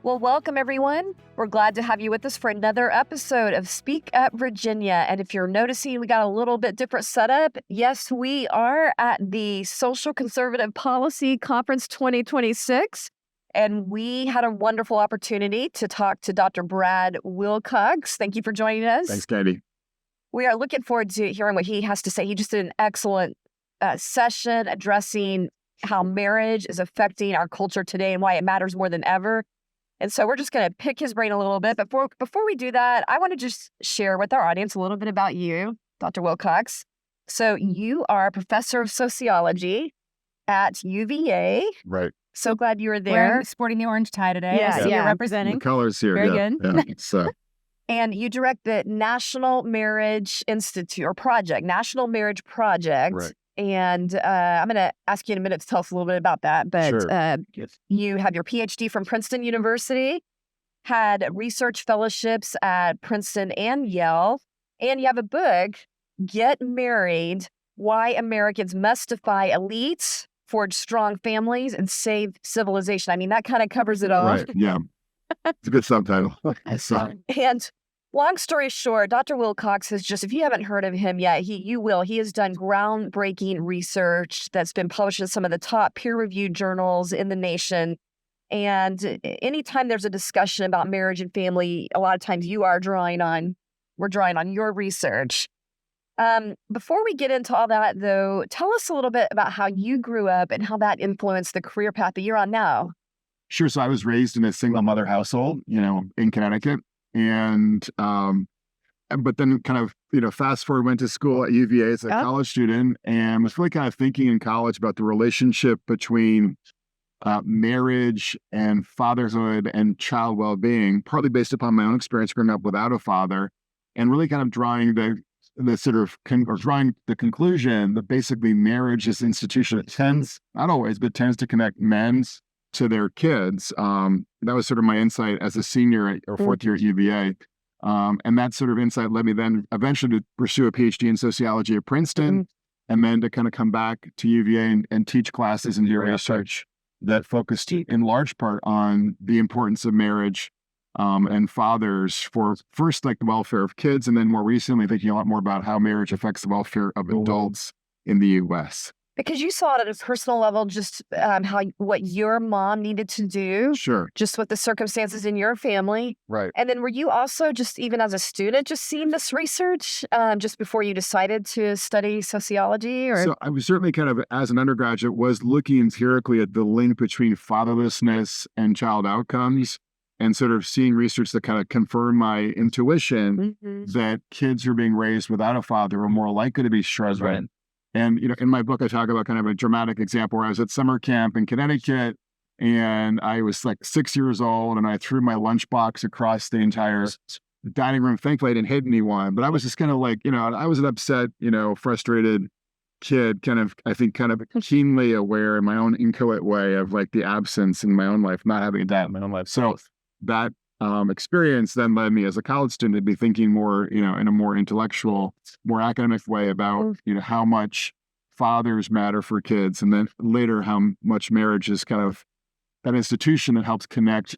Well, welcome everyone. We're glad to have you with us for another episode of Speak Up Virginia. And if you're noticing, we got a little bit different setup. Yes, we are at the Social Conservative Policy Conference 2026. And we had a wonderful opportunity to talk to Dr. Brad Wilcox. Thank you for joining us. Thanks, Candi. We are looking forward to hearing what he has to say. He just did an excellent session addressing how marriage is affecting our culture today and why it matters more than ever. And so we're just going to pick his brain a little bit. But before we do that, I want to just share with our audience a little bit about you, Dr. Wilcox. So you are a professor of sociology at UVA. Right. So glad you were there. Sporting the orange tie today. Yeah, I see you're representing. The colors here. Very good. good. Yeah. So. And you direct the National Marriage Institute or Project, National Marriage Project. Right. And I'm going to ask you in a minute to tell us a little bit about that. But Sure. You have your PhD from Princeton University, had research fellowships at Princeton and Yale, and you have a book, Get Married, Why Americans Must Defy Elites, Forge Strong Families, and Save Civilization. I mean, that kind of covers it all. Right. Yeah. It's a good subtitle. And long story short, Dr. Wilcox has just, if you haven't heard of him yet, you will. He has done groundbreaking research that's been published in some of the top peer-reviewed journals in the nation. And anytime there's a discussion about marriage and family, a lot of times we're drawing on your research. Before we get into all that, though, tell us a little bit about how you grew up and how that influenced the career path that you're on now. Sure. So I was raised in a single mother household, in Connecticut. And, but then kind of, fast forward, went to school at UVA as a college student and was really kind of thinking in college about the relationship between marriage and fatherhood and child well-being, partly based upon my own experience growing up without a father, and really kind of drawing the conclusion that basically marriage is an institution that tends, not always, but tends to connect men to their kids. That was sort of my insight as a senior or fourth year at UVA. And that sort of insight led me then eventually to pursue a PhD in sociology at Princeton, and then to kind of come back to UVA and teach classes and do research that focused in large part on the importance of marriage and fathers for first like the welfare of kids, and then more recently thinking a lot more about how marriage affects the welfare of adults in the U.S. Because you saw it at a personal level, just what your mom needed to do. Sure. Just with the circumstances in your family. Right. And then were you also just even as a student just seeing this research just before you decided to study sociology? Or? So I was certainly kind of, as an undergraduate, was looking empirically at the link between fatherlessness and child outcomes, and sort of seeing research that kind of confirmed my intuition that kids who are being raised without a father are more likely to be stressed. Right. And, in my book, I talk about kind of a dramatic example where I was at summer camp in Connecticut and I was like 6 years old and I threw my lunchbox across the entire dining room. Thankfully, I didn't hit anyone, but I was just kind of like, I was an upset, frustrated kid, kind of keenly aware in my own inchoate way of like the absence in my own life, not having a dad in my own life. So that experience then led me as a college student to be thinking more, in a more intellectual, more academic way about, how much fathers matter for kids. And then later, how much marriage is kind of that institution that helps connect,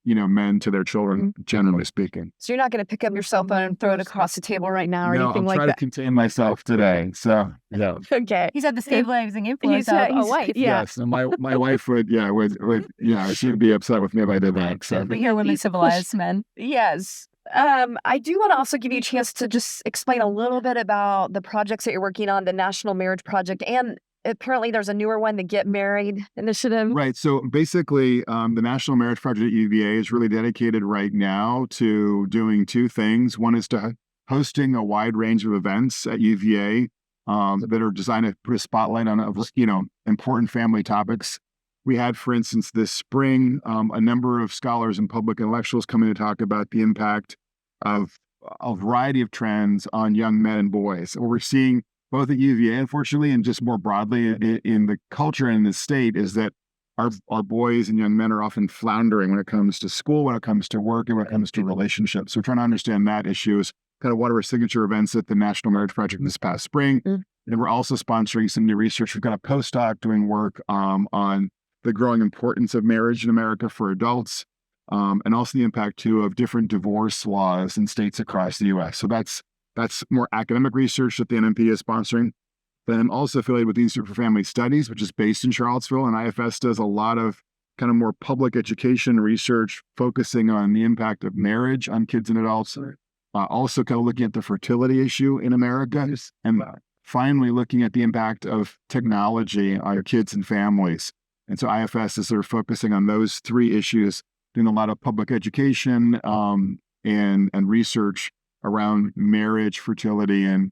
men to their children, generally speaking. So you're not going to pick up your cell phone and throw it across the table right now or anything like that? No, I'm trying to contain myself today. So, yeah. Okay. He's had the stabilizing influence of a wife. Yeah. Yes. And my wife would, she'd be upset with me if I did that. So. We hear women civilize men. Yes. I do want to also give you a chance to just explain a little bit about the projects that you're working on, the National Marriage Project, and apparently there's a newer one, the Get Married initiative. Right. So basically, the National Marriage Project at UVA is really dedicated right now to doing two things. One is to hosting a wide range of events at UVA that are designed to put a spotlight on, important family topics. We had, for instance, this spring, a number of scholars and public intellectuals coming to talk about the impact of a variety of trends on young men and boys. What we're seeing both at UVA, unfortunately, and just more broadly in the culture and in the state, is that our boys and young men are often floundering when it comes to school, when it comes to work, and when it comes to relationships. So we're trying to understand that issue is kind of one of our signature events at the National Marriage Project this past spring. And we're also sponsoring some new research. We've got a postdoc doing work on the growing importance of marriage in America for adults. and also the impact too of different divorce laws in states across the U.S. So that's more academic research that the NMP is sponsoring. Then I'm also affiliated with the Institute for Family Studies, which is based in Charlottesville, and IFS does a lot of kind of more public education research focusing on the impact of marriage on kids and adults. Also kind of looking at the fertility issue in America, and finally looking at the impact of technology on kids and families. And so IFS is sort of focusing on those three issues, doing a lot of public education and research around marriage, fertility, and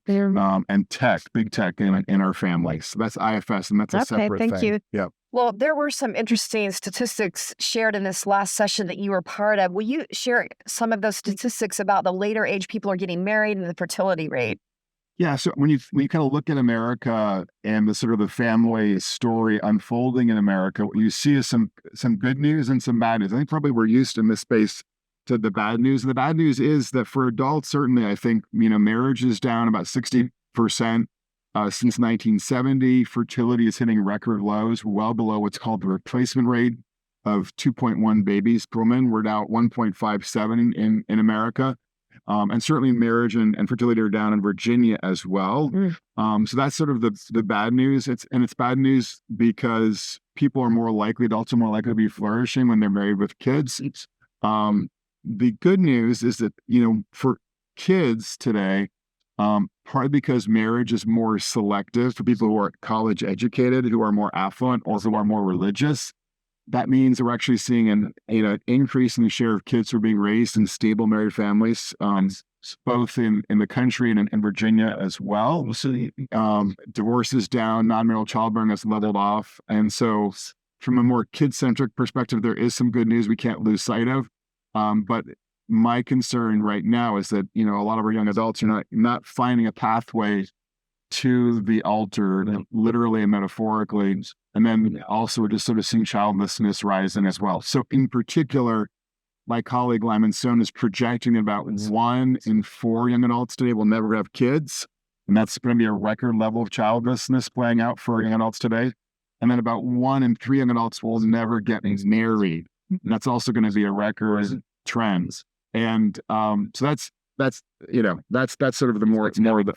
tech, big tech in our families. So that's IFS, and that's a separate thing. Thank you. Yeah. Well, there were some interesting statistics shared in this last session that you were part of. Will you share some of those statistics about the later age people are getting married and the fertility rate? Yeah, so when you kind of look at America and the sort of the family story unfolding in America, what you see is some good news and some bad news. I think probably we're used in this space to the bad news. And the bad news is that for adults, certainly, I think, marriage is down about 60% since 1970. Fertility is hitting record lows, well below what's called the replacement rate of 2.1 babies per woman. We're now at 1.57 in America. And certainly marriage and fertility are down in Virginia as well. So that's sort of the bad news. It's bad news because adults are more likely to be flourishing when they're married with kids. The good news is that, for kids today, partly because marriage is more selective for people who are college educated, who are more affluent, or who are more religious, that means we're actually seeing an increase in the share of kids who are being raised in stable married families, both in the country and in Virginia as well. Divorce is down, non-marital childbearing has leveled off. And so from a more kid-centric perspective, there is some good news we can't lose sight of. But my concern right now is that, a lot of our young adults are not finding a pathway to the altar, literally and metaphorically. And then also we're just sort of seeing childlessness rising as well. So in particular, my colleague Lyman Stone is projecting that about 1 in 4 young adults today will never have kids. And that's going to be a record level of childlessness playing out for young adults today. And then about 1 in 3 young adults will never get married. And that's also going to be a record trend. And so that's sort of the more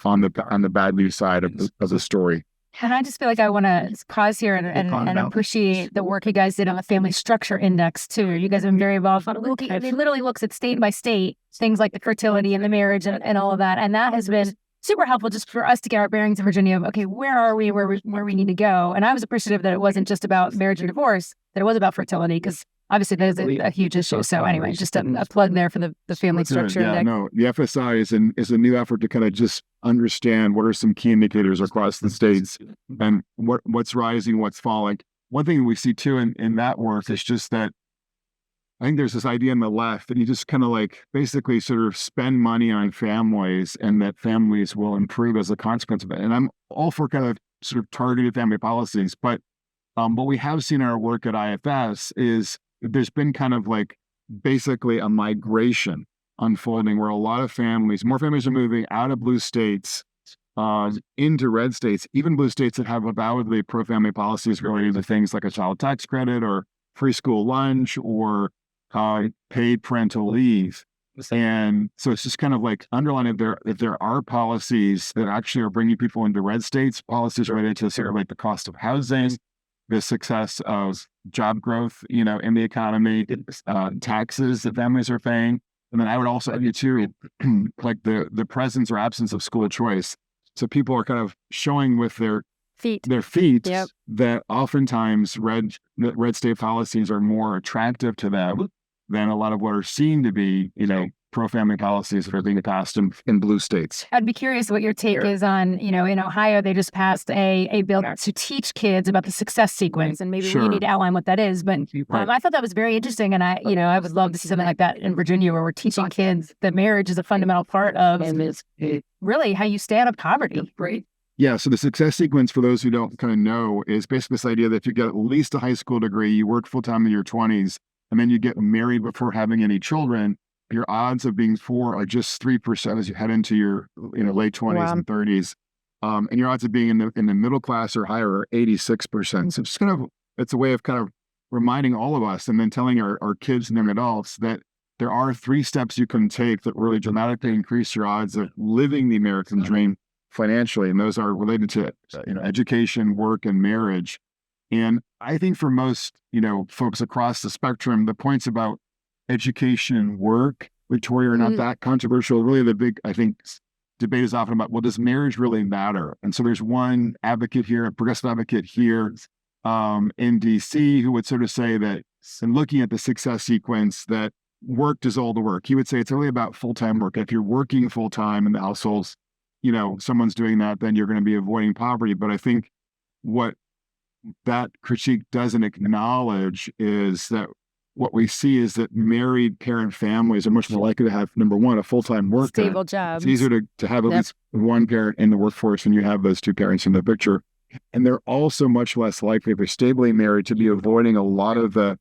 on the bad news side of the story. And I just feel like I want to pause here and appreciate the work you guys did on the Family Structure Index too. You guys have been very involved. It literally looks at state by state things like the fertility and the marriage and all of that, and that has been super helpful just for us to get our bearings in Virginia of, okay, where are we, where we need to go. And I was appreciative that it wasn't just about marriage and divorce, that it was about fertility, because obviously that is a huge issue. So anyway, just a plug there for the Family Structure Index. No, the FSI is a new effort to kind of just understand what are some key indicators across the states and what's rising, what's falling. One thing we see too in that work is just that I think there's this idea on the left that you just kind of basically sort of spend money on families and that families will improve as a consequence of it. And I'm all for kind of sort of targeted family policies, but what we have seen in our work at IFS is there's been kind of basically a migration unfolding where a lot of more families are moving out of blue states into red states, even blue states that have avowedly pro-family policies related to things like a child tax credit or free school lunch or paid parental leave. And so it's just kind of underlining if there are policies that actually are bringing people into red states, policies related to sort of the cost of housing, the success of job growth, in the economy, taxes that families are paying. And then I would also add too, the presence or absence of school choice. So people are kind of showing with their feet yep. that oftentimes red state policies are more attractive to them than a lot of what are seen to be, pro-family policies that are being passed in blue states. I'd be curious what your take is on, in Ohio, they just passed a bill to teach kids about the success sequence, and maybe we need to outline what that is. But I thought that was very interesting, and I would love to see something like that in Virginia, where we're teaching kids that marriage is a fundamental part of really how you stay out of poverty. Yeah, so the success sequence, for those who don't kind of know, is basically this idea that if you get at least a high school degree, you work full-time in your 20s, and then you get married before having any children, your odds of being poor are just 3% as you head into your late 20s and 30s. And your odds of being in the middle class or higher are 86%. So it's a way of kind of reminding all of us and then telling our kids and young adults that there are 3 steps you can take that really dramatically increase your odds of living the American dream financially. And those are related to education, work, and marriage. And I think for most, folks across the spectrum, the points about education and work, Victoria, are not that controversial. Really, the big, I think, debate is often about, well, does marriage really matter? And so there's one advocate here, a progressive advocate here in DC, who would sort of say that, in looking at the success sequence, that work does all the work. He would say it's really about full-time work. If you're working full-time in the households, someone's doing that, then you're going to be avoiding poverty. But I think what that critique doesn't acknowledge is that what we see is that married parent families are much more likely to have, number one, a full-time work. Stable job. It's easier to have at least one parent in the workforce when you have those 2 parents in the picture. And they're also much less likely, if they're stably married, to be avoiding a lot of the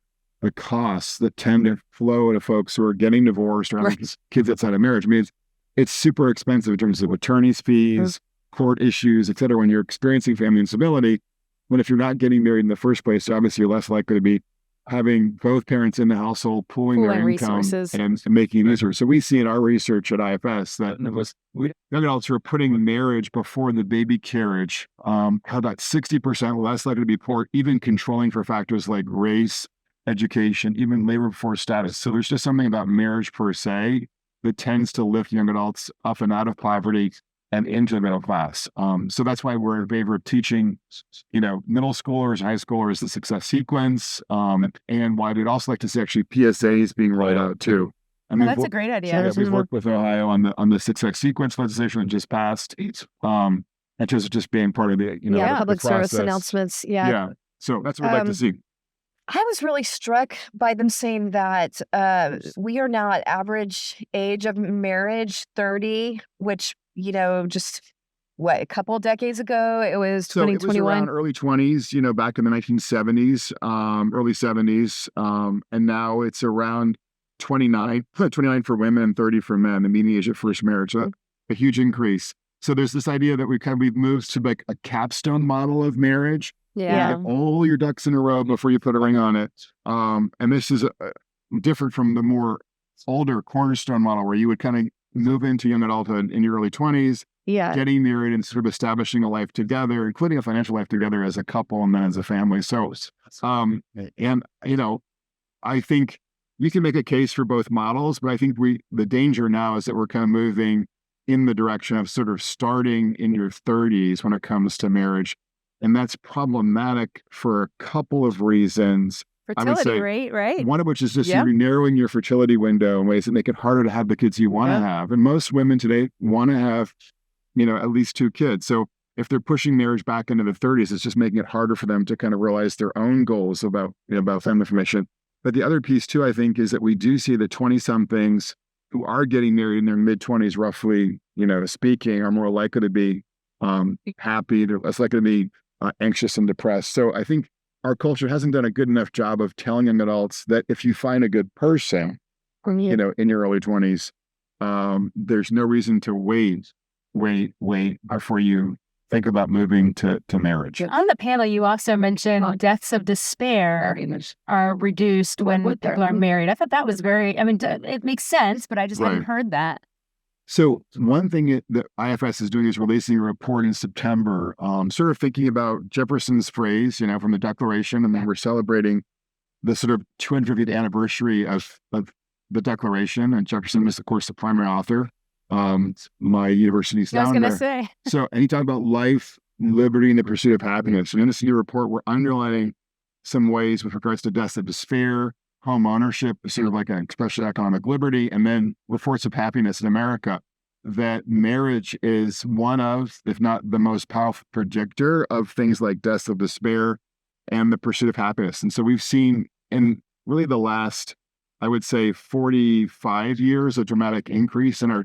costs that tend to flow to folks who are getting divorced or having kids outside of marriage. I mean, it's super expensive in terms of attorney's fees, court issues, et cetera, when you're experiencing family instability. When if you're not getting married in the first place, obviously you're less likely to be having both parents in the household pooling their income and making it easier. So we see in our research at IFS that young adults who are putting marriage before the baby carriage have about 60% less likely to be poor, even controlling for factors like race, education, even labor force status. So there's just something about marriage per se that tends to lift young adults up and out of poverty and into the middle class. So that's why we're in favor of teaching, middle schoolers, high schoolers the success sequence, and why we'd also like to see actually PSAs being rolled out too. I mean, that's a great idea. Yeah, we've worked with Ohio on the success sequence legislation that just passed, and just being part of the public the service process. announcements. Yeah. So that's what we'd like to see. I was really struck by them saying that we are now at average age of marriage 30, which, just a couple of decades ago, it was 2021. So it was around early 20s, back in the 1970s, early 70s. And now it's around 29 for women and 30 for men, the median age of first marriage. So a huge increase. So there's this idea that we've moved to like a capstone model of marriage. Yeah. Get all your ducks in a row before you put a ring on it. And this is different from the more older cornerstone model where you would kind of move into young adulthood in your early 20s, getting married and sort of establishing a life together, including a financial life together as a couple and then as a family. So, I think you can make a case for both models, but I think the danger now is that we're kind of moving in the direction of sort of starting in your 30s when it comes to marriage. And that's problematic for a couple of reasons. Fertility rate, right? One of which is just you're narrowing your fertility window in ways that make it harder to have the kids you want to have. And most women today want to have, at least 2 kids. So if they're pushing marriage back into the 30s, it's just making it harder for them to kind of realize their own goals about family formation. But the other piece too, I think, is that we do see the 20-somethings who are getting married in their mid-20s, roughly, speaking, are more likely to be happy. They're less likely to be anxious and depressed. So I think our culture hasn't done a good enough job of telling young adults that if you find a good person, in your early 20s, there's no reason to wait before you think about moving to marriage. On the panel, you also mentioned deaths of despair are reduced when people are married. I thought that was it makes sense, but I just hadn't heard that. So one thing that IFS is doing is releasing a report in September, sort of thinking about Jefferson's phrase, from the Declaration, and then we're celebrating the sort of 250th anniversary of the Declaration. And Jefferson was, of course, the primary author. My university's founder. I was going to say. So, and he talked about life, liberty, and the pursuit of happiness. And in this new report, we're underlining some ways with regards to deaths of despair, home ownership, sort of like an expression of economic liberty, and then reports of happiness in America, that marriage is one of, if not the most powerful predictor of things like deaths of despair and the pursuit of happiness. And so we've seen in really the last, I would say, 45 years, a dramatic increase in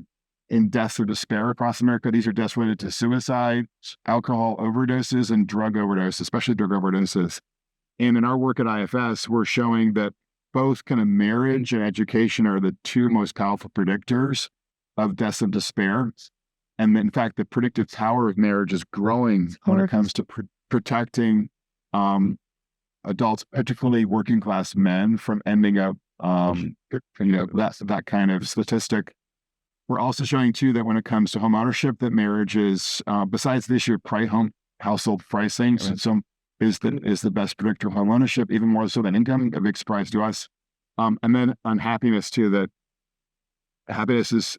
deaths of despair across America. These are deaths related to suicide, alcohol overdoses, and drug overdoses, especially drug overdoses. And in our work at IFS, we're showing that both kind of marriage and education are the 2 most powerful predictors of deaths of despair. And in fact, the predictive power of marriage is growing when it comes to protecting adults, particularly working class men, from ending up, that kind of statistic. We're also showing too that when it comes to home ownership, that marriage is, besides the issue of household pricing, is the best predictor of home ownership, even more so than income. A big surprise to us. And then on happiness too, that happiness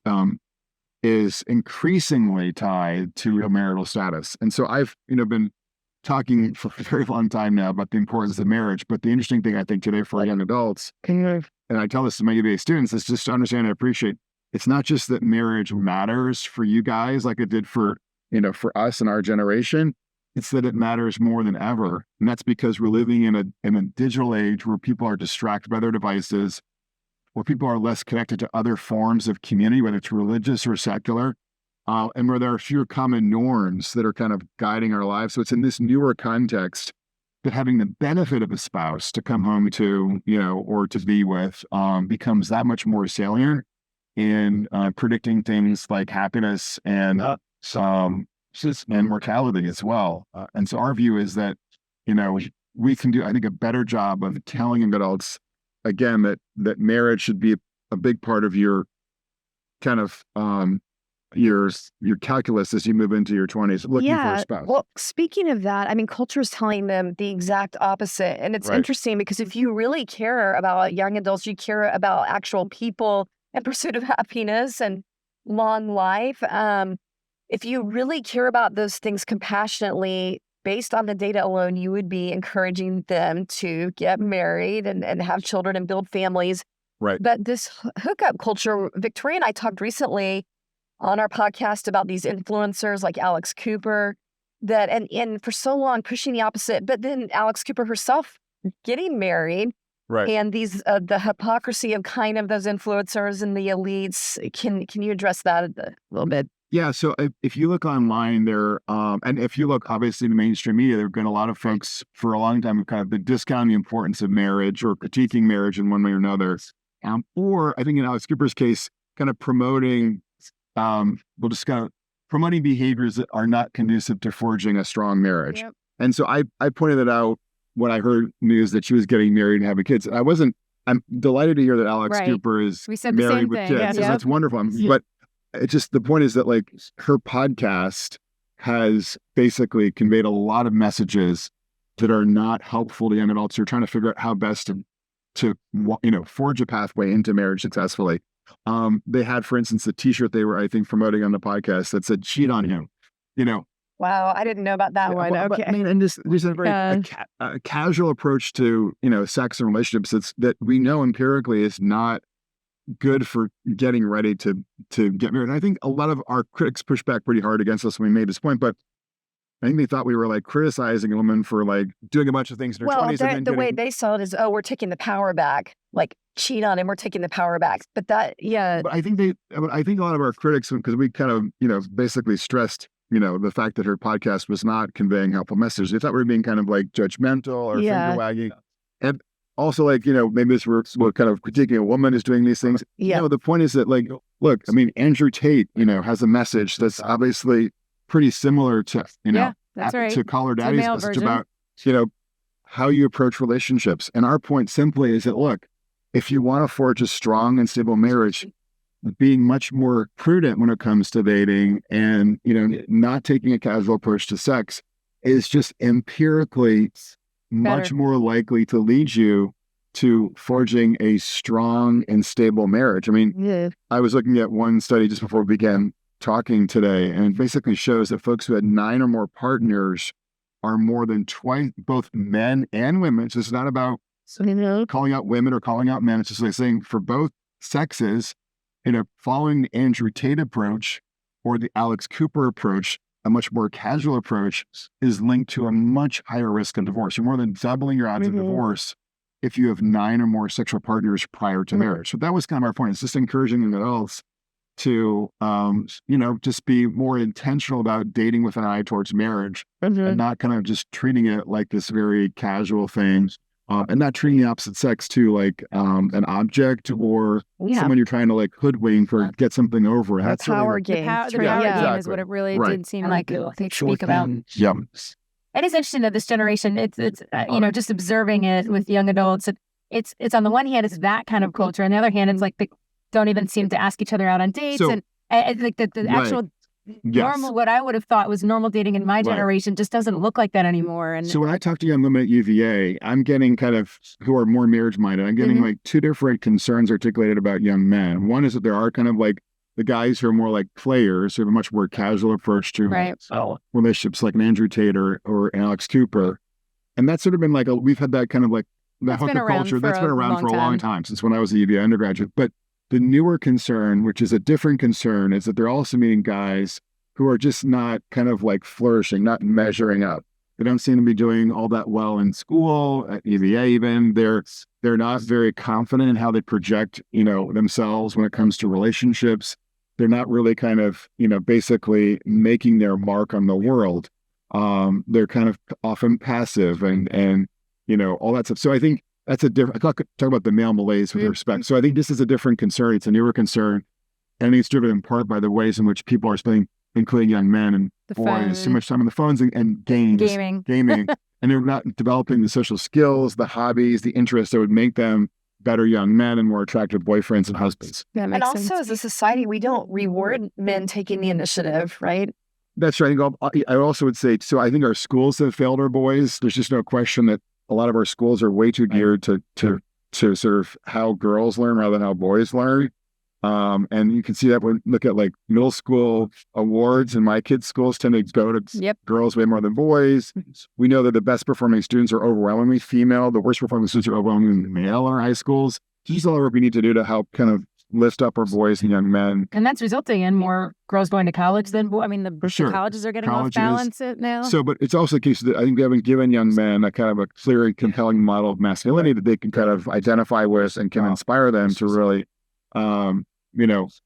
is increasingly tied to real marital status. And so I've been talking for a very long time now about the importance of marriage. But the interesting thing I think today for young adults, and I tell this to my UVA students, is just to understand and appreciate, it's not just that marriage matters for you guys like it did for us and our generation. It's that it matters more than ever. And that's because we're living in a digital age where people are distracted by their devices, where people are less connected to other forms of community, whether it's religious or secular, and where there are fewer common norms that are kind of guiding our lives. So it's in this newer context that having the benefit of a spouse to come home to, or to be with, becomes that much more salient in predicting things like happiness and mortality as well. And so our view is that, we can do, I think, a better job of telling young adults, again, that marriage should be a big part of your kind of your calculus as you move into your 20s, looking for a spouse. Well, speaking of that, I mean, culture is telling them the exact opposite. And it's interesting because if you really care about young adults, you care about actual people and pursuit of happiness and long life. If you really care about those things compassionately, based on the data alone, you would be encouraging them to get married and have children and build families. Right. But this hookup culture, Victoria and I talked recently on our podcast about these influencers like Alex Cooper, that and for so long pushing the opposite, but then Alex Cooper herself getting married. Right. And these the hypocrisy of kind of those influencers and the elites. Can you address that a little bit? Yeah. So if you look online there, and if you look obviously in the mainstream media, there have been a lot of folks for a long time who've kind of been discounting the importance of marriage or critiquing marriage in one way or another. Or I think in Alex Cooper's case, kind of promoting behaviors that are not conducive to forging a strong marriage. Yep. And so I pointed it out when I heard news that she was getting married and having kids. I'm delighted to hear that Alex Cooper is married with kids. So that's wonderful. But it's just, the point is that like her podcast has basically conveyed a lot of messages that are not helpful to young adults who are trying to figure out how best to forge a pathway into marriage successfully. They had, for instance, a T-shirt they were, I think, promoting on the podcast that said "Cheat on him." Wow, I didn't know about that one. Okay, But, and this is a very a casual approach to sex and relationships that we know empirically is not good for getting ready to get married. And I think a lot of our critics pushed back pretty hard against us when we made this point, but I think they thought we were like criticizing a woman for like doing a bunch of things in her 20s. The way they saw it is, we're taking the power back. Like, cheat on him, we're taking the power back. But But I think a lot of our critics, because we kind of basically stressed the fact that her podcast was not conveying helpful messages. They thought we were being kind of like judgmental or finger wagging. And also like, maybe we're kind of critiquing a woman who's doing these things. Yeah. The point is that like, look, I mean, Andrew Tate, has a message that's obviously pretty similar to, that's right. to Call Her Daddy's message version about, how you approach relationships. And our point simply is that, look, if you want to forge a strong and stable marriage, being much more prudent when it comes to dating and, not taking a casual approach to sex is just empirically much more likely to lead you to forging a strong and stable marriage. I mean, I was looking at one study just before we began talking today, and it basically shows that folks who had 9 or more partners are more than twice, both men and women. So it's not about calling out women or calling out men. It's just like saying for both sexes, following the Andrew Tate approach or the Alex Cooper approach, a much more casual approach is linked to a much higher risk of divorce. You're more than doubling your odds of divorce if you have 9 or more sexual partners prior to marriage. So that was kind of our point. It's just encouraging adults to, just be more intentional about dating with an eye towards marriage and not kind of just treating it like this very casual thing. And not treating the opposite sex too like an object or someone you're trying to like hoodwink or get something over. That's power game. The power game is what it really did seem like they speak about. Yeah. it is interesting that this generation, just observing it with young adults. It's on the one hand, it's that kind of culture. On the other hand, it's like they don't even seem to ask each other out on dates. So, and like the right. actual normal, what I would have thought was normal dating in my generation just doesn't look like that anymore. And so when I talk to young women at UVA, I'm getting kind of, who are more marriage minded, I'm getting like two different concerns articulated about young men. One is that there are kind of like the guys who are more like players, who have a much more casual approach to relationships, like an Andrew Tate or an Alex Cooper. And that's sort of been like, we've had that kind of like, that hookup culture that's been around for a long time, since when I was a UVA undergraduate. But the newer concern, which is a different concern, is that they're also meeting guys who are just not kind of like flourishing, not measuring up. They don't seem to be doing all that well in school, at UVA even. They're not very confident in how they project, themselves when it comes to relationships. They're not really kind of, basically making their mark on the world. They're kind of often passive and all that stuff. So I think that's a different, I talk about the male malaise with respect. So I think this is a different concern. It's a newer concern. And it's driven in part by the ways in which people are spending, including young men and boys, too much time on the phones and gaming. And they're not developing the social skills, the hobbies, the interests that would make them better young men and more attractive boyfriends and husbands. And also as a society, we don't reward men taking the initiative, right? That's right. I also would say, so I think our schools have failed our boys. There's just no question that a lot of our schools are way too geared to sort of how girls learn rather than how boys learn. And you can see that when look at like middle school awards, and my kids' schools tend to go to girls way more than boys. We know that the best performing students are overwhelmingly female. The worst performing students are overwhelmingly male in our high schools. This is all the work we need to do to help kind of lift up our boys and young men. And that's resulting in more girls going to college than boys. I mean, the colleges are getting off balance now. So, but it's also the case that I think we haven't given young men a kind of a clear and compelling model of masculinity that they can kind of identify with and can inspire them to really,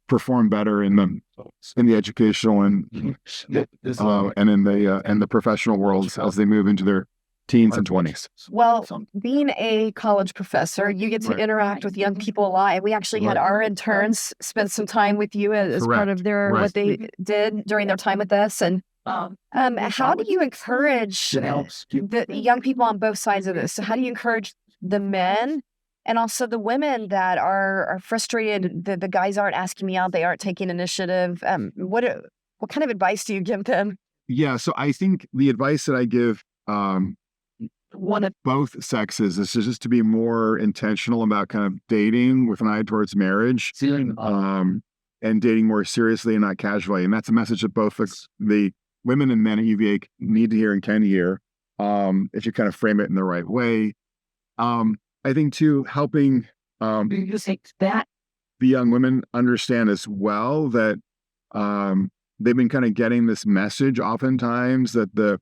perform better in the educational and in the professional worlds as they move into their teens and 20s. Well, being a college professor, you get to interact with young people a lot. And we actually had our interns spend some time with you as part of what they did during their time with us. And how do you encourage the young people on both sides of this? So how do you encourage the men and also the women that are frustrated that the guys aren't asking me out, they aren't taking initiative? What kind of advice do you give them? Yeah, so I think the advice that I give both sexes is just to be more intentional about kind of dating with an eye towards marriage, and dating more seriously and not casually. And that's a message that both the women and men at UVA need to hear and can hear, if you kind of frame it in the right way. I think too, helping the young women understand as well that they've been kind of getting this message oftentimes that the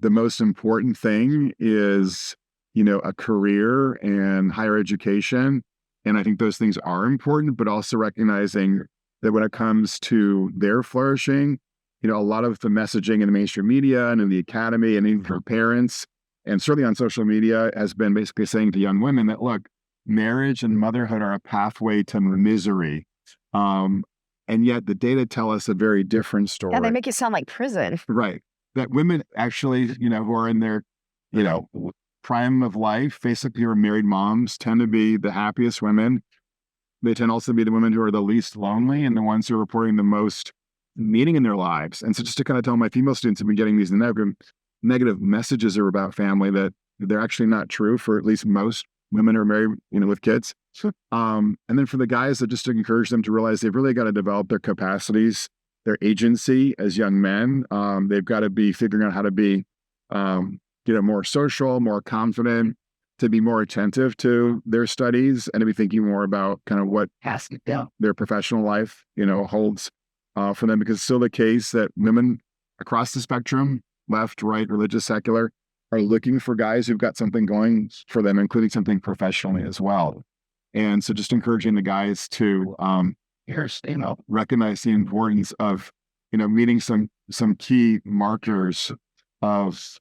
most important thing is, a career and higher education. And I think those things are important, but also recognizing that when it comes to their flourishing, a lot of the messaging in the mainstream media and in the academy and even for parents, and certainly on social media, has been basically saying to young women that, look, marriage and motherhood are a pathway to misery. And yet the data tell us a very different story. Yeah, they make it sound like prison. Right. That women actually, who are in their, prime of life, basically who are married moms, tend to be the happiest women. They tend also to be the women who are the least lonely and the ones who are reporting the most meaning in their lives. And so just to kind of tell my female students who've been getting these negative messages about family, that they're actually not true for at least most women who are married, with kids. And then for the guys, that just to encourage them to realize they've really got to develop their capacities, their agency as young men. They've got to be figuring out how to be, more social, more confident, to be more attentive to their studies, and to be thinking more about kind of what their professional life, holds for them. Because it's still the case that women across the spectrum, left, right, religious, secular, are looking for guys who've got something going for them, including something professionally as well. And so just encouraging the guys to recognize the importance of, meeting some key markers of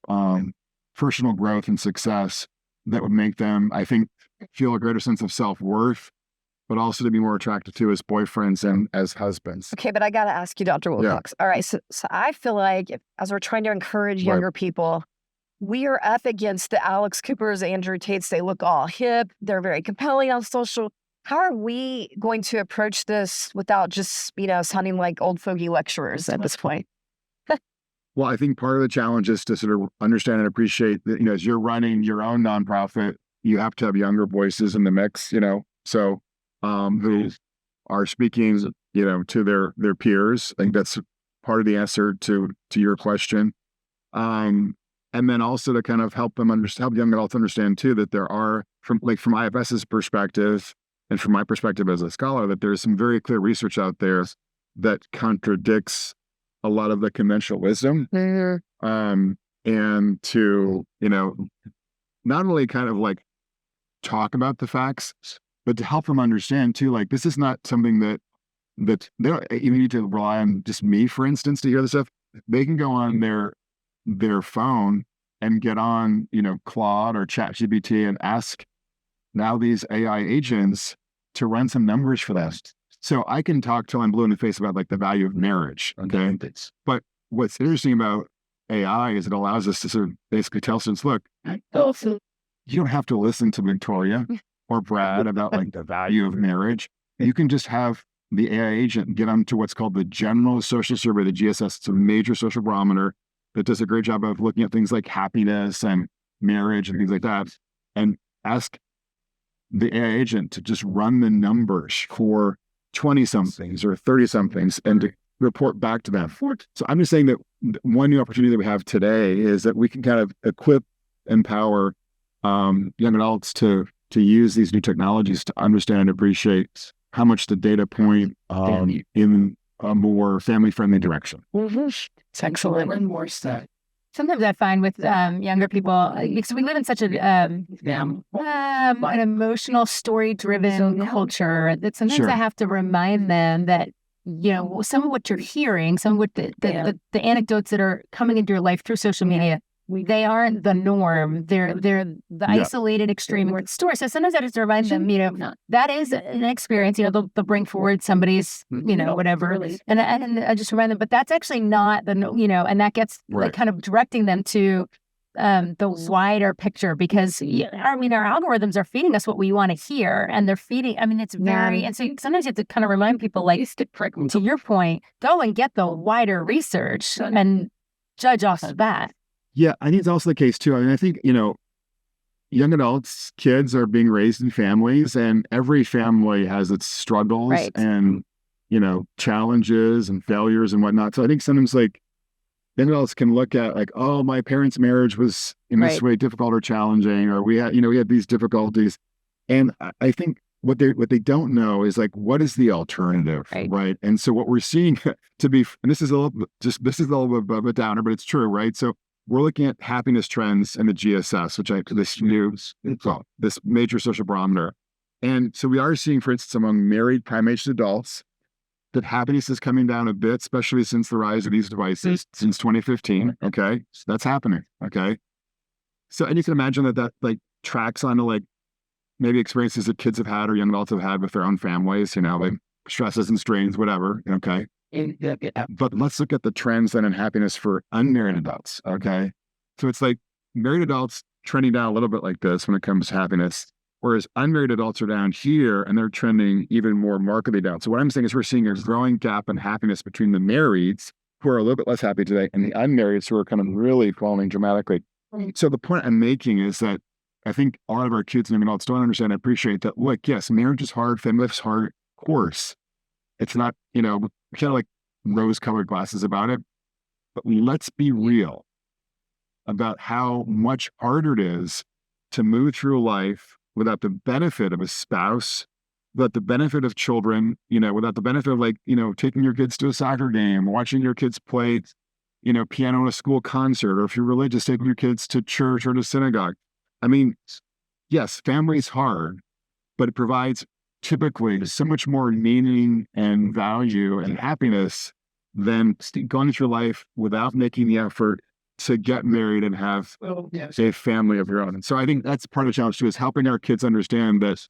personal growth and success that would make them, I think, feel a greater sense of self-worth but also to be more attracted to as boyfriends and as husbands. Okay, but I got to ask you, Dr. Wilcox. All right, so I feel like as we're trying to encourage younger people, we are up against the Alex Coopers, Andrew Tates. They look all hip. They're very compelling on social. How are we going to approach this without just, sounding like old fogey lecturers at this point? Well, I think part of the challenge is to sort of understand and appreciate that, as you're running your own nonprofit, you have to have younger voices in the mix, so who are speaking, to their peers. I think that's part of the answer to your question. And then also to kind of help young adults understand too, that there are, from IFS's perspective and from my perspective as a scholar, that there's some very clear research out there that contradicts a lot of the conventional wisdom. And to, not only kind of like talk about the facts, but to help them understand too, like, this is not something that they don't even need to rely on just me, for instance, to hear this stuff. They can go on their phone and get on, Claude or ChatGPT and ask now these AI agents to run some numbers for them. So I can talk till I'm blue in the face about like the value of marriage. Okay. But what's interesting about AI is it allows us to sort of basically tell students, look, you don't have to listen to Victoria or Brad about like the value of marriage. You can just have the AI agent get onto what's called the General Social Survey, the GSS. It's a major social barometer that does a great job of looking at things like happiness and marriage and things like that, and ask the AI agent to just run the numbers for 20-somethings or 30-somethings and to report back to them. So I'm just saying that one new opportunity that we have today is that we can kind of empower young adults to use these new technologies to understand and appreciate how much the data point in a more family-friendly direction. It's excellent. Sometimes I find with younger people, because we live in such an emotional, story-driven culture, that sometimes I have to remind them that, some of what you're hearing, some of what the anecdotes that are coming into your life through social media, they aren't the norm. They're the isolated extreme story. So sometimes I just remind them, that is an experience. They'll bring forward somebody's, whatever, and I just remind them, but that's actually not the, and that gets like kind of directing them to the wider picture, because our algorithms are feeding us what we want to hear, and they're feeding. It's very, and so sometimes you have to kind of remind people, like, to your point, go and get the wider research and judge off of that. Yeah, I think it's also the case too. I think, young adults, kids are being raised in families, and every family has its struggles and, challenges and failures and whatnot. So I think sometimes like young adults can look at like, oh, my parents' marriage was in this way difficult or challenging, or we had these difficulties. And I think what they don't know is like, what is the alternative, right? And so what we're seeing and this is a little bit of a downer, but it's true, right? So we're looking at happiness trends in the GSS, this major social barometer. And so we are seeing, for instance, among married prime-aged adults, that happiness is coming down a bit, especially since the rise of these devices since 2015. Okay. So that's happening. Okay. So, and you can imagine that like tracks onto like maybe experiences that kids have had or young adults have had with their own families, like stresses and strains, whatever. Okay. But let's look at the trends then in happiness for unmarried adults. Okay. So it's like married adults trending down a little bit like this when it comes to happiness, whereas unmarried adults are down here and they're trending even more markedly down. So what I'm saying is we're seeing a growing gap in happiness between the marrieds, who are a little bit less happy today, and the unmarrieds, who are kind of really falling dramatically. So the point I'm making is that I think a lot of our kids and young adults don't understand and appreciate that, look, yes, marriage is hard, family life is hard, of course. It's not, kind of like rose-colored glasses about it, but let's be real about how much harder it is to move through life without the benefit of a spouse, without the benefit of children, without the benefit of like, taking your kids to a soccer game, watching your kids play, piano at a school concert, or if you're religious, taking your kids to church or to synagogue. Yes, family's hard, but it provides typically so much more meaning and value and happiness than going through life without making the effort to get married and have a family of your own. And so I think that's part of the challenge too, is helping our kids understand that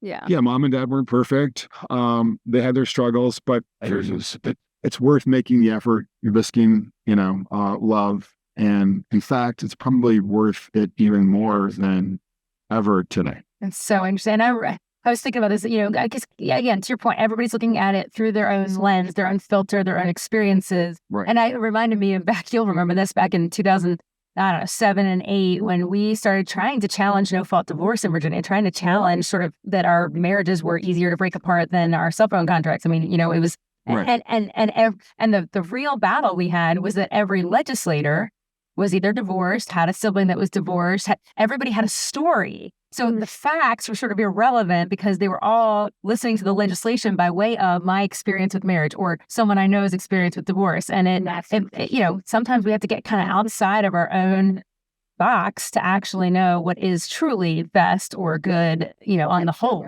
Yeah, mom and dad weren't perfect. They had their struggles, but it's worth making the effort, risking, love. And in fact, it's probably worth it even more than ever today. It's so interesting. I was thinking about this, I guess, again, to your point, everybody's looking at it through their own lens, their own filter, their own experiences. Right. And it reminded me of you'll remember this back in 2007 and 2008, when we started trying to challenge no-fault divorce in Virginia, trying to challenge sort of that our marriages were easier to break apart than our cell phone contracts. I mean, it was, right. and the real battle we had was that every legislator was either divorced, had a sibling that was divorced, everybody had a story. So the facts were sort of irrelevant because they were all listening to the legislation by way of my experience with marriage or someone I know's experience with divorce. And sometimes we have to get kind of outside of our own box to actually know what is truly best or good, on the whole.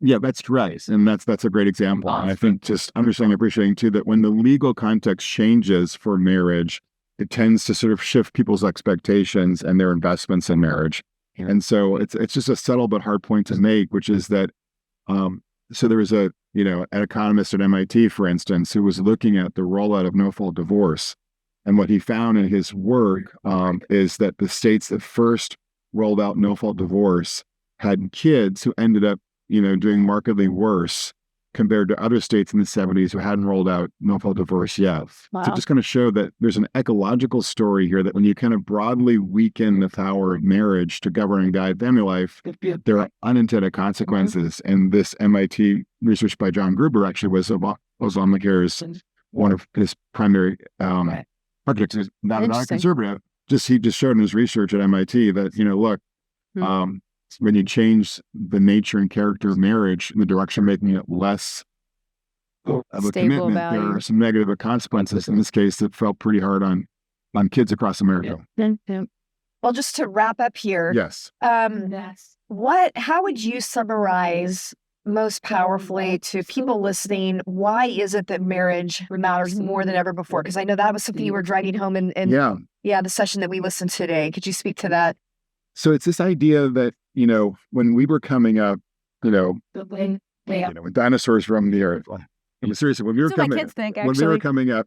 Yeah, that's right. And that's a great example. And I think just understanding, appreciating too, that when the legal context changes for marriage, it tends to sort of shift people's expectations and their investments in marriage. And so it's just a subtle but hard point to make, which is that, so there was an economist at MIT, for instance, who was looking at the rollout of no-fault divorce. And what he found in his work is that the states that first rolled out no-fault divorce had kids who ended up, doing markedly worse compared to other states in the 70s who hadn't rolled out no-fault divorce yet. Wow. So just kind of show that there's an ecological story here that when you kind of broadly weaken the power of marriage to govern and guide family life, there are unintended consequences. And this MIT research by John Gruber actually was Obamacare's one of his primary projects. He's not a conservative. He just showed in his research at MIT that, look, when you change the nature and character of marriage in the direction of making it less of a commitment, there are some negative consequences. In this case, that felt pretty hard on kids across America. Well, just to wrap up here. Yes. How would you summarize most powerfully to people listening, why is it that marriage matters more than ever before? Because I know that was something you were driving home in the session that we listened to today. Could you speak to that? So it's this idea that, when we were coming up, when dinosaurs roamed the earth. Seriously, when we were coming up,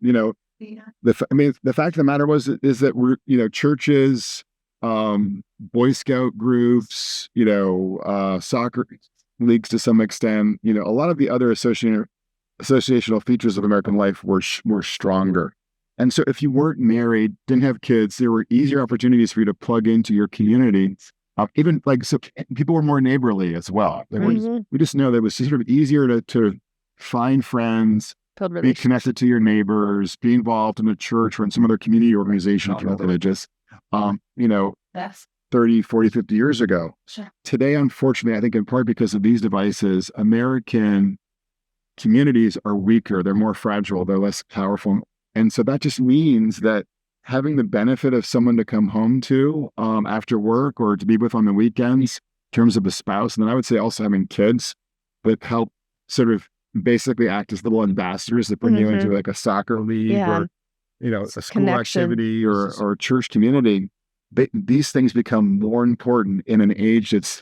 the fact of the matter is that we're, churches, Boy Scout groups, soccer leagues to some extent, a lot of the other associational features of American life were stronger. And so if you weren't married, didn't have kids, there were easier opportunities for you to plug into your community. So people were more neighborly as well. We just know that it was sort of easier to find friends, be connected to your neighbors, be involved in a church or in some other community organization if you're religious, 30, 40, 50 years ago. Sure. Today, unfortunately, I think in part because of these devices, American communities are weaker, they're more fragile, they're less powerful. And so that just means that having the benefit of someone to come home to after work or to be with on the weekends in terms of a spouse, and then I would say also having kids that help sort of basically act as little ambassadors that bring you into like a soccer league or, a school activity or a church community. These things become more important in an age that's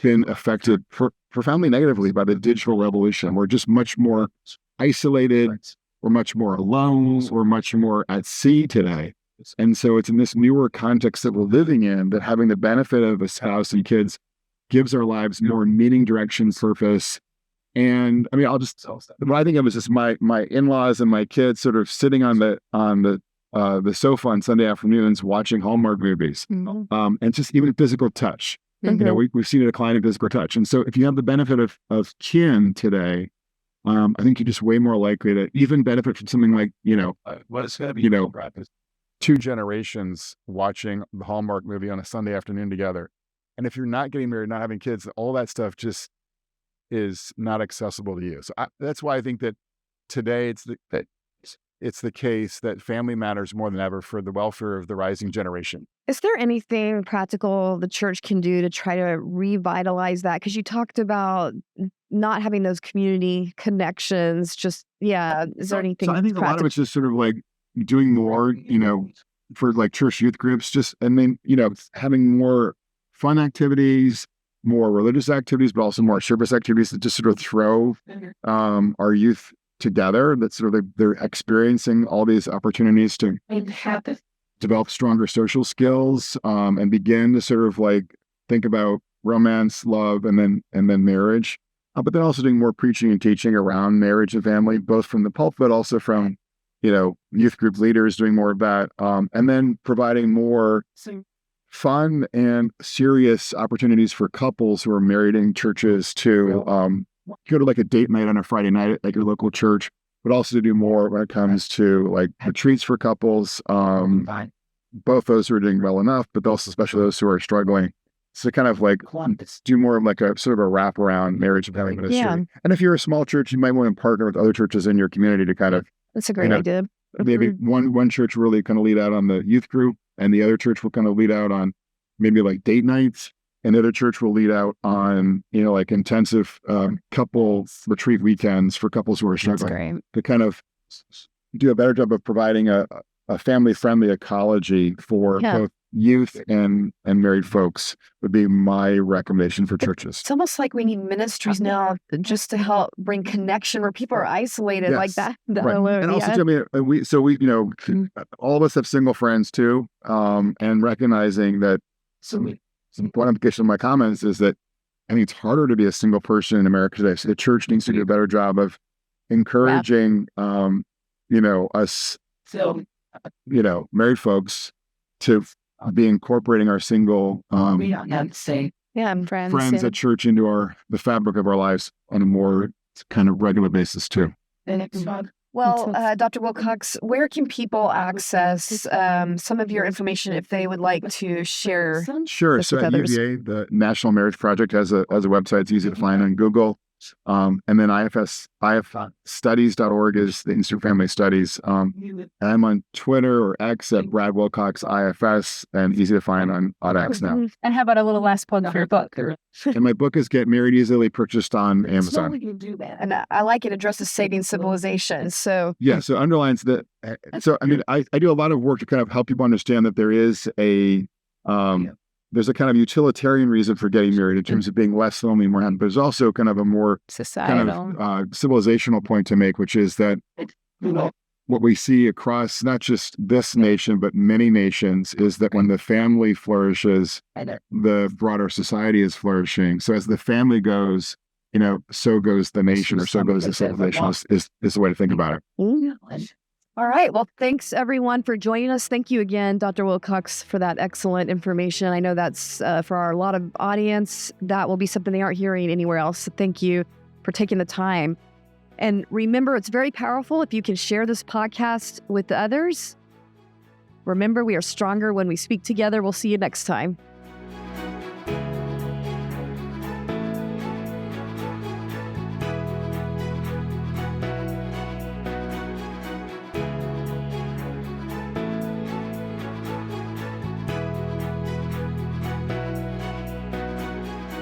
been affected profoundly negatively by the digital revolution. We're just much more isolated. We're much more alone. We're much more at sea today. And so it's in this newer context that we're living in that having the benefit of a spouse and kids gives our lives more meaning, direction, purpose. And I mean, what I think of is just my in-laws and my kids sort of sitting on the sofa on Sunday afternoons watching Hallmark movies, and just even physical touch. We've seen a decline in physical touch. And so if you have the benefit of kin today, I think you're just way more likely to even benefit from something like, two generations watching the Hallmark movie on a Sunday afternoon together. And if you're not getting married, not having kids, all that stuff just is not accessible to you. So that's why I think that today it's the case that family matters more than ever for the welfare of the rising generation. Is there anything practical the church can do to try to revitalize that? Because you talked about not having those community connections. Is there anything? So I think a lot of it's just sort of like doing more, for like church youth groups, having more fun activities, more religious activities, but also more service activities that just sort of throw our youth together. That sort of they're experiencing all these opportunities to develop stronger social skills and begin to sort of like think about romance, love, and then marriage. But then also doing more preaching and teaching around marriage and family, both from the pulpit, but also from, youth group leaders doing more of that. And then providing more fun and serious opportunities for couples who are married in churches to go to like a date night on a Friday night at your local church, but also to do more when it comes to like retreats for couples. Both those who are doing well enough, but also especially those who are struggling. So kind of like do more of like a sort of a wraparound marriage and family ministry. Yeah. And if you're a small church, you might want to partner with other churches in your community to kind of. That's a great idea. Maybe one church really kind of lead out on the youth group, and the other church will kind of lead out on maybe like date nights, and the other church will lead out on, like intensive couple retreat weekends for couples who are struggling. That's great. To kind of do a better job of providing a family-friendly ecology for both youth and married folks would be my recommendation for churches. It's almost like we need ministries now just to help bring connection where people are isolated like that. Right. And also, we all of us have single friends too, and recognizing that one implication of my comments is that I think it's harder to be a single person in America today. So the church needs to do a better job of encouraging, us, married folks to be incorporating our single friends at church into the fabric of our lives on a more kind of regular basis too. Well, Dr. Wilcox, where can people access some of your information if they would like to share? Sure. So at UVA, the National Marriage Project has a website. It's easy to find on Google. And then ifstudies.org is the Institute for Family Studies. And I'm on Twitter or X at Brad Wilcox IFS, and easy to find on X now. And how about a little last plug for your book? And my book is Get Married Easily, purchased on Amazon. And I like it addresses saving civilization. So so underlines that. So I mean, I do a lot of work to kind of help people understand that there is there's a kind of utilitarian reason for getting married in terms of being less lonely, more happy. But there's also kind of a more societal, kind of civilizational point to make, which is that what we see across not just this nation, but many nations, is that when the family flourishes, the broader society is flourishing. So as the family goes, so goes the nation, or so goes the civilization, is the way to think about it. All right. Well, thanks everyone for joining us. Thank you again, Dr. Wilcox, for that excellent information. I know that's for a lot of audience, that will be something they aren't hearing anywhere else. So thank you for taking the time. And remember, it's very powerful if you can share this podcast with others. Remember, we are stronger when we speak together. We'll see you next time.